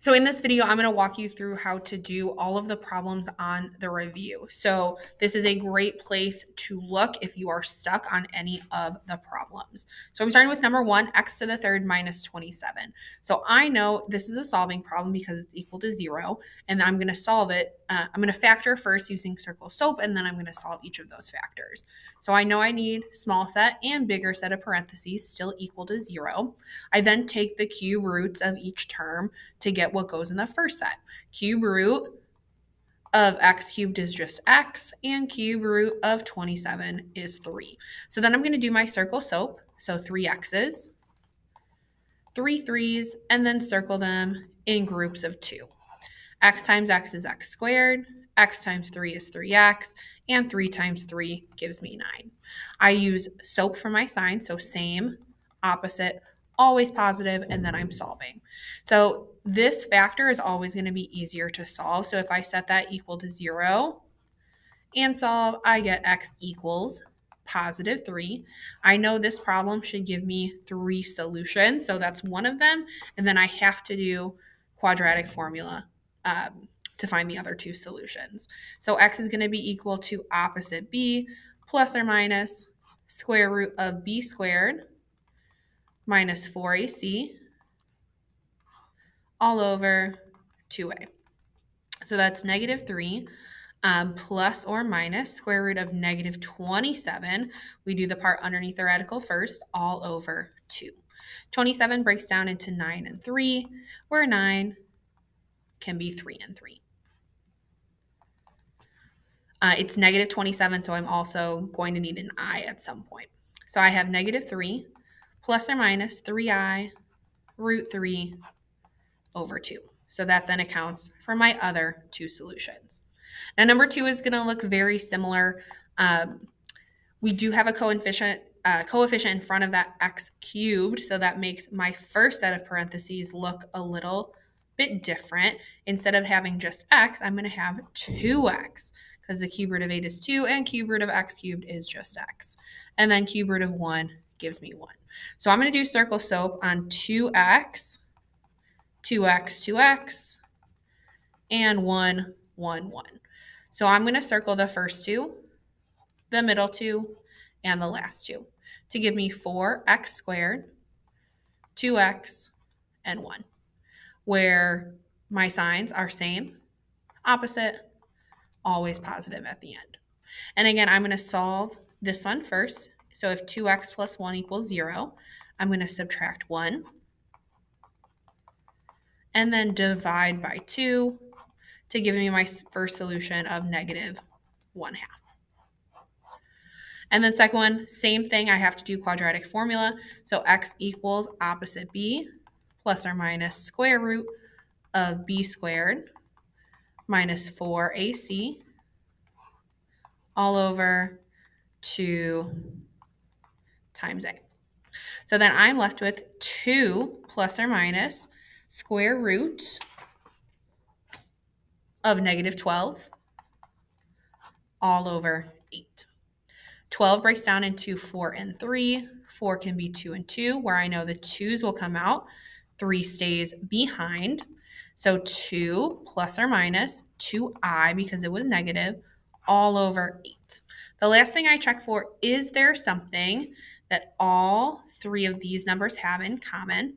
So in this video, I'm going to walk you through how to do all of the problems on the review. So this is a great place to look if you are stuck on any of the problems. So I'm starting with number 1, x to the third minus 27. So I know this is a solving problem because it's equal to 0, and I'm going to solve it. I'm going to factor first using circle SOAP, and then I'm going to solve each of those factors. So I know I need small set and bigger set of parentheses still equal to 0. I then take the cube roots of each term to get what goes in the first set. Cube root of x cubed is just x, and cube root of 27 is 3. So then I'm going to do my circle SOAP. So 3 x's, 3 3's, and then circle them in groups of 2. X times x is x squared, x times 3 is 3x, and 3 times 3 gives me 9. I use SOAP for my sign, so same, opposite, always positive, and then I'm solving. So this factor is always going to be easier to solve. So if I set that equal to 0 and solve, I get x equals positive 3. I know this problem should give me 3 solutions, so that's one of them. And then I have to do quadratic formula to find the other 2 solutions. So x is going to be equal to opposite b plus or minus square root of b squared minus 4ac all over 2a. So that's negative 3 plus or minus square root of negative 27. We do the part underneath the radical first, all over 2. 27 breaks down into 9 and 3, where 9 can be 3 and 3. It's negative 27, so I'm also going to need an I at some point. So I have negative 3 plus or minus 3i root 3 over 2. So that then accounts for my other 2 solutions. Now, number 2 is going to look very similar. We do have a coefficient in front of that x cubed, so that makes my first set of parentheses look a little bit different. Instead of having just x, I'm going to have 2x, because the cube root of 8 is 2, and cube root of x cubed is just x. And then cube root of 1 gives me 1. So I'm going to do circle SOAP on 2x, 2x, 2x, and 1, 1, 1. So I'm going to circle the first 2, the middle 2, and the last 2 to give me 4x squared, 2x, and 1, where my signs are same, opposite, always positive at the end. And again, I'm going to solve this one first. So if 2x plus 1 equals 0, I'm going to subtract 1 and then divide by 2 to give me my first solution of negative 1/2. And then second one, same thing, I have to do quadratic formula. So x equals opposite b plus or minus square root of b squared minus 4ac all over 2 times a. So then I'm left with 2 plus or minus square root of negative 12 all over 8. 12 breaks down into 4 and 3. 4 can be 2 and 2, where I know the 2's will come out. 3 stays behind. So 2 plus or minus 2i, because it was negative, all over 8. The last thing I check for, is there something that all 3 of these numbers have in common?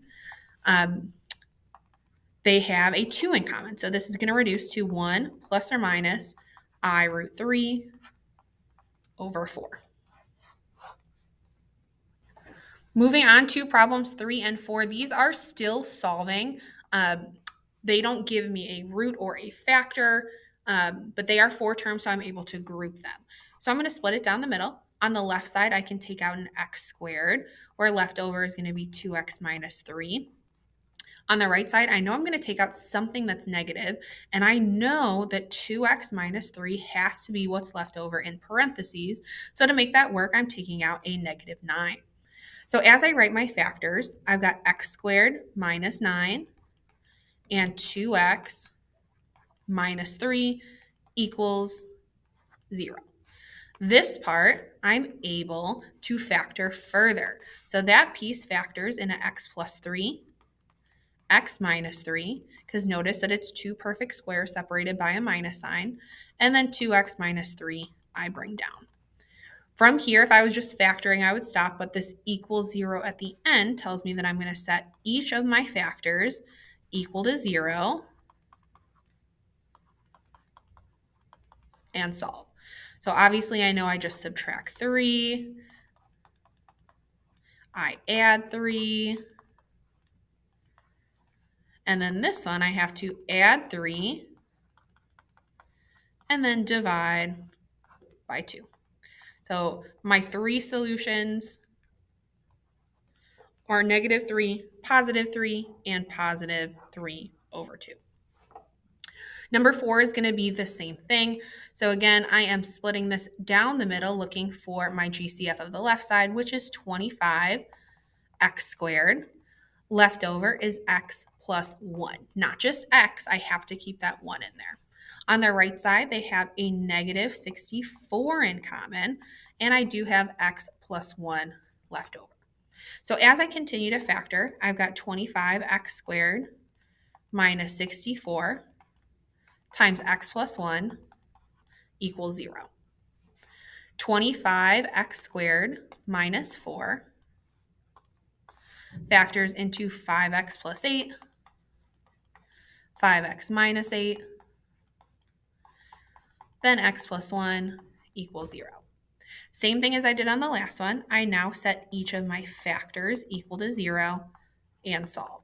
They have a 2 in common. So this is going to reduce to 1 plus or minus I root 3 over 4. Moving on to problems 3 and 4, these are still solving. They don't give me a root or a factor, but they are 4 terms, so I'm able to group them. So I'm going to split it down the middle. On the left side, I can take out an x squared, where left over is going to be 2x minus 3. On the right side, I know I'm going to take out something that's negative, and I know that 2x minus 3 has to be what's left over in parentheses. So to make that work, I'm taking out a negative 9. So as I write my factors, I've got x squared minus 9 and 2x minus 3 equals 0. This part, I'm able to factor further. So that piece factors in an x plus 3, x minus 3, because notice that it's two perfect squares separated by a minus sign, and then 2x minus 3 I bring down. From here, if I was just factoring, I would stop, but this equals 0 at the end tells me that I'm going to set each of my factors equal to 0 and solve. So obviously I know I just subtract 3, I add 3, and then this one I have to add 3 and then divide by 2. So my three solutions are -3, +3, and +3 over 2. Number 4 is going to be the same thing. So again, I am splitting this down the middle, looking for my GCF of the left side, which is 25x squared. Left over is x plus 1. Not just x, I have to keep that 1 in there. On the right side, they have a -64 in common, and I do have x plus 1 left over. So as I continue to factor, I've got 25x squared minus 64 times x plus 1 equals 0. 25x squared minus 4 factors into 5x plus 8, 5x minus 8, then x plus 1 equals 0. Same thing as I did on the last one. I now set each of my factors equal to 0 and solve.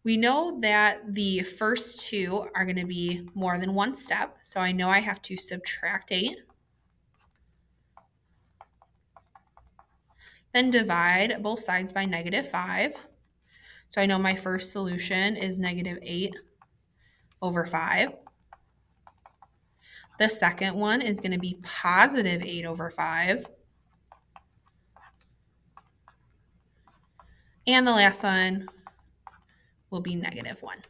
We know that the first two are going to be more than one step, so I know I have to subtract 8, then divide both sides by -5. So I know my first solution is -8 over 5. The second one is going to be +8 over 5. And the last one will be -1.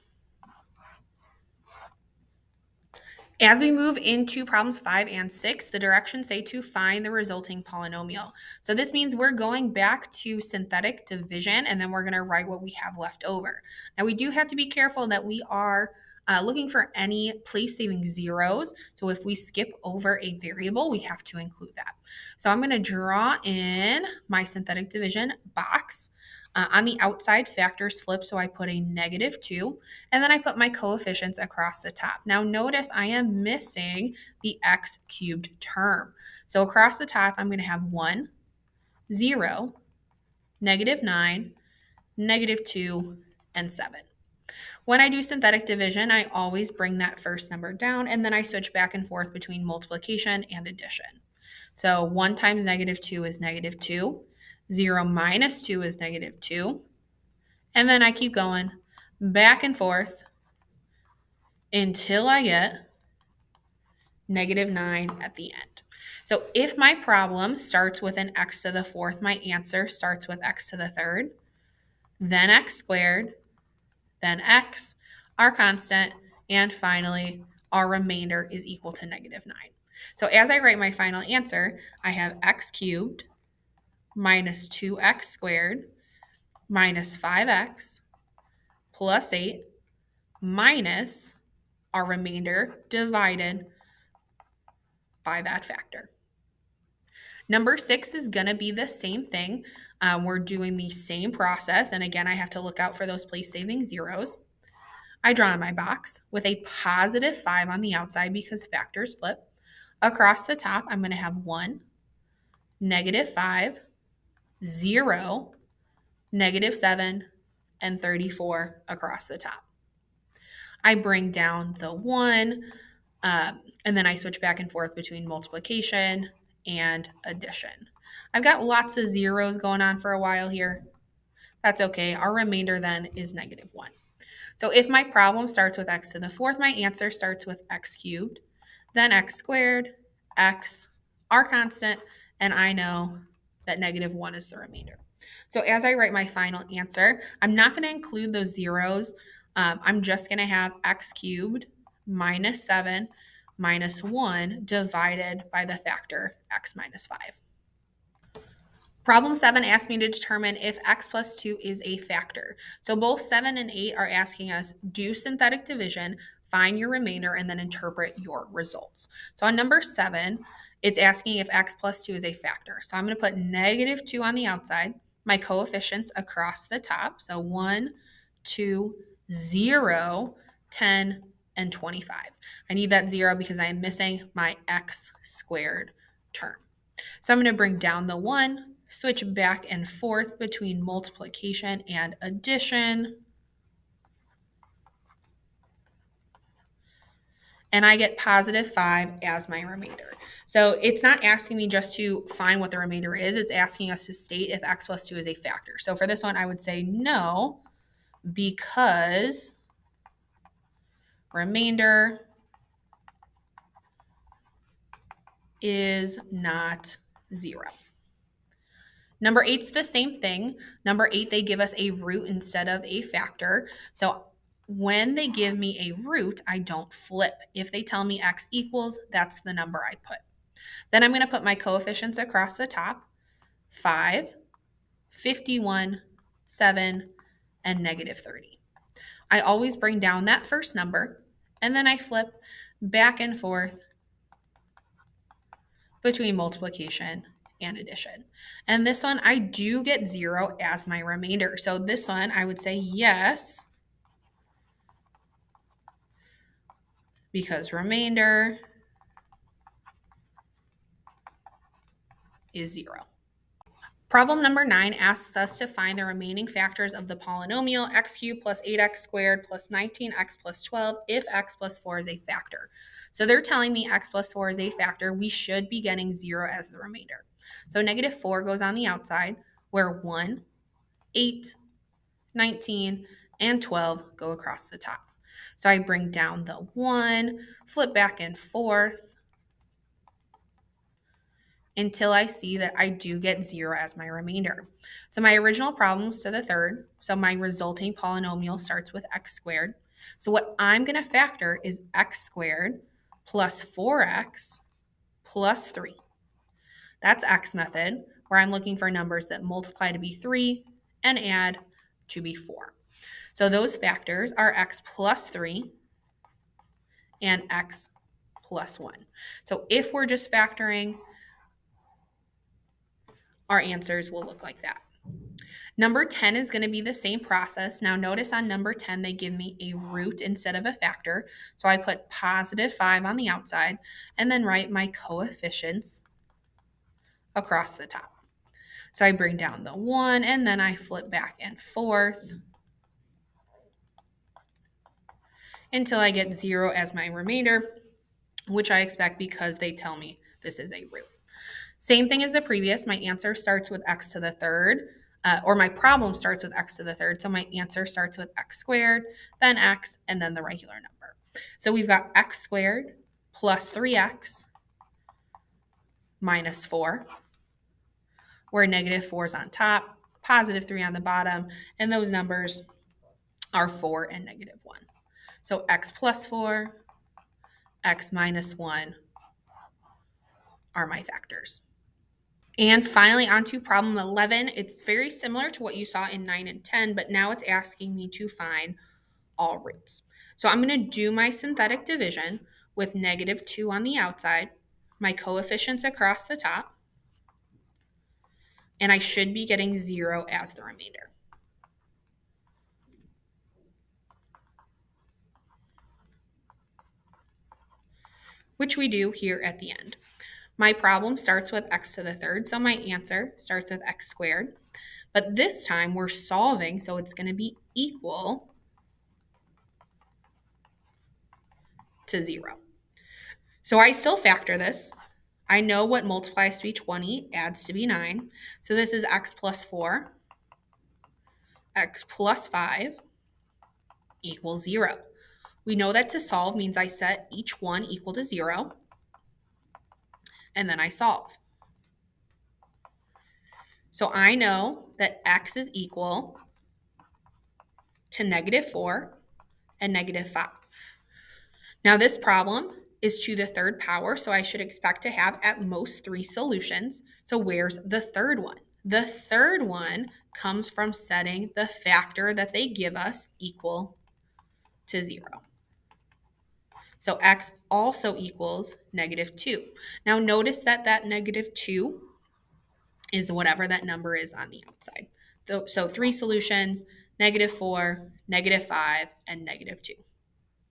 As we move into problems 5 and 6, the directions say to find the resulting polynomial. So this means we're going back to synthetic division, and then we're going to write what we have left over. Now we do have to be careful that we are looking for any place-saving zeros. So if we skip over a variable, we have to include that. So I'm going to draw in my synthetic division box. On the outside, factors flip, so I put a -2, and then I put my coefficients across the top. Now notice I am missing the x cubed term. So across the top, I'm going to have 1, 0, -9, -2, and 7. When I do synthetic division, I always bring that first number down, and then I switch back and forth between multiplication and addition. So 1 times -2 is -2. 0 minus 2 is -2. And then I keep going back and forth until I get -9 at the end. So if my problem starts with an x to the fourth, my answer starts with x to the third, then x squared, then x, our constant, and finally our remainder is equal to -9. So as I write my final answer, I have x cubed minus 2x squared minus 5x plus 8 minus our remainder divided by that factor. Number 6 is going to be the same thing. We're doing the same process, and again, I have to look out for those place-saving zeros. I draw in my box with a +5 on the outside because factors flip. Across the top, I'm going to have 1, -5, 0, -7, and 34 across the top. I bring down the 1, and then I switch back and forth between multiplication and addition. I've got lots of zeros going on for a while here. That's okay. Our remainder then is -1. So if my problem starts with x to the fourth, my answer starts with x cubed, then x squared, x, our constant, and I know that -1 is the remainder. So as I write my final answer, I'm not going to include those zeros. I'm just going to have x cubed minus 7 minus 1 divided by the factor x minus 5. Problem 7 asked me to determine if x plus 2 is a factor. So both 7 and 8 are asking us do synthetic division, find your remainder, and then interpret your results. So on number 7, it's asking if x plus 2 is a factor. So I'm going to put negative 2 on the outside, my coefficients across the top. So 1, 2, 0, 10, and 25. I need that 0 because I am missing my x squared term. So I'm going to bring down the 1, switch back and forth between multiplication and addition. And I get positive 5 as my remainder. So it's not asking me just to find what the remainder is. It's asking us to state if x plus 2 is a factor. So for this one, I would say no, because remainder is not 0. Number 8's the same thing. Number 8, they give us a root instead of a factor. So when they give me a root, I don't flip. If they tell me x equals, that's the number I put. Then I'm going to put my coefficients across the top, 5, 51, 7, and negative 30. I always bring down that first number, and then I flip back and forth between multiplication and addition. And this one, I do get 0 as my remainder. So this one, I would say yes, because remainder is 0. Problem number 9 asks us to find the remaining factors of the polynomial x cubed plus 8x squared plus 19x plus 12 if x plus 4 is a factor. So they're telling me x plus 4 is a factor. We should be getting 0 as the remainder. So negative 4 goes on the outside, where 1, 8, 19, and 12 go across the top. So I bring down the 1, flip back and forth until I see that I do get 0 as my remainder. So my original problem is to the third. So my resulting polynomial starts with x squared. So what I'm going to factor is x squared plus 4x plus 3. That's X method, where I'm looking for numbers that multiply to be 3 and add to be 4. So those factors are x plus 3 and x plus 1. So if we're just factoring, our answers will look like that. Number 10 is going to be the same process. Now notice on number 10, they give me a root instead of a factor. So I put positive 5 on the outside and then write my coefficients across the top. So I bring down the 1 and then I flip back and forth until I get 0 as my remainder, which I expect because they tell me this is a root. Same thing as the previous. My answer starts with x to the third, or my problem starts with x to the third. So my answer starts with x squared, then x, and then the regular number. So we've got x squared plus 3x minus 4, where negative 4 is on top, positive 3 on the bottom, and those numbers are 4 and negative 1. So x plus 4, x minus 1 are my factors. And finally, on to problem 11. It's very similar to what you saw in 9 and 10, but now it's asking me to find all roots. So I'm going to do my synthetic division with negative 2 on the outside, my coefficients across the top, and I should be getting 0 as the remainder. Which we do here at the end. My problem starts with x to the third, so my answer starts with x squared. But this time we're solving, so it's going to be equal to 0. So I still factor this. I know what multiplies to be 20, adds to be 9. So this is x plus 4, x plus 5 equals 0. We know that to solve means I set each one equal to 0, and then I solve. So I know that x is equal to negative 4 and negative 5. Now this problem is to the third power, so I should expect to have at most 3 solutions. So where's the third one? The third one comes from setting the factor that they give us equal to 0. So x also equals -2. Now notice that that -2 is whatever that number is on the outside. So 3 solutions, -4, -5, and -2.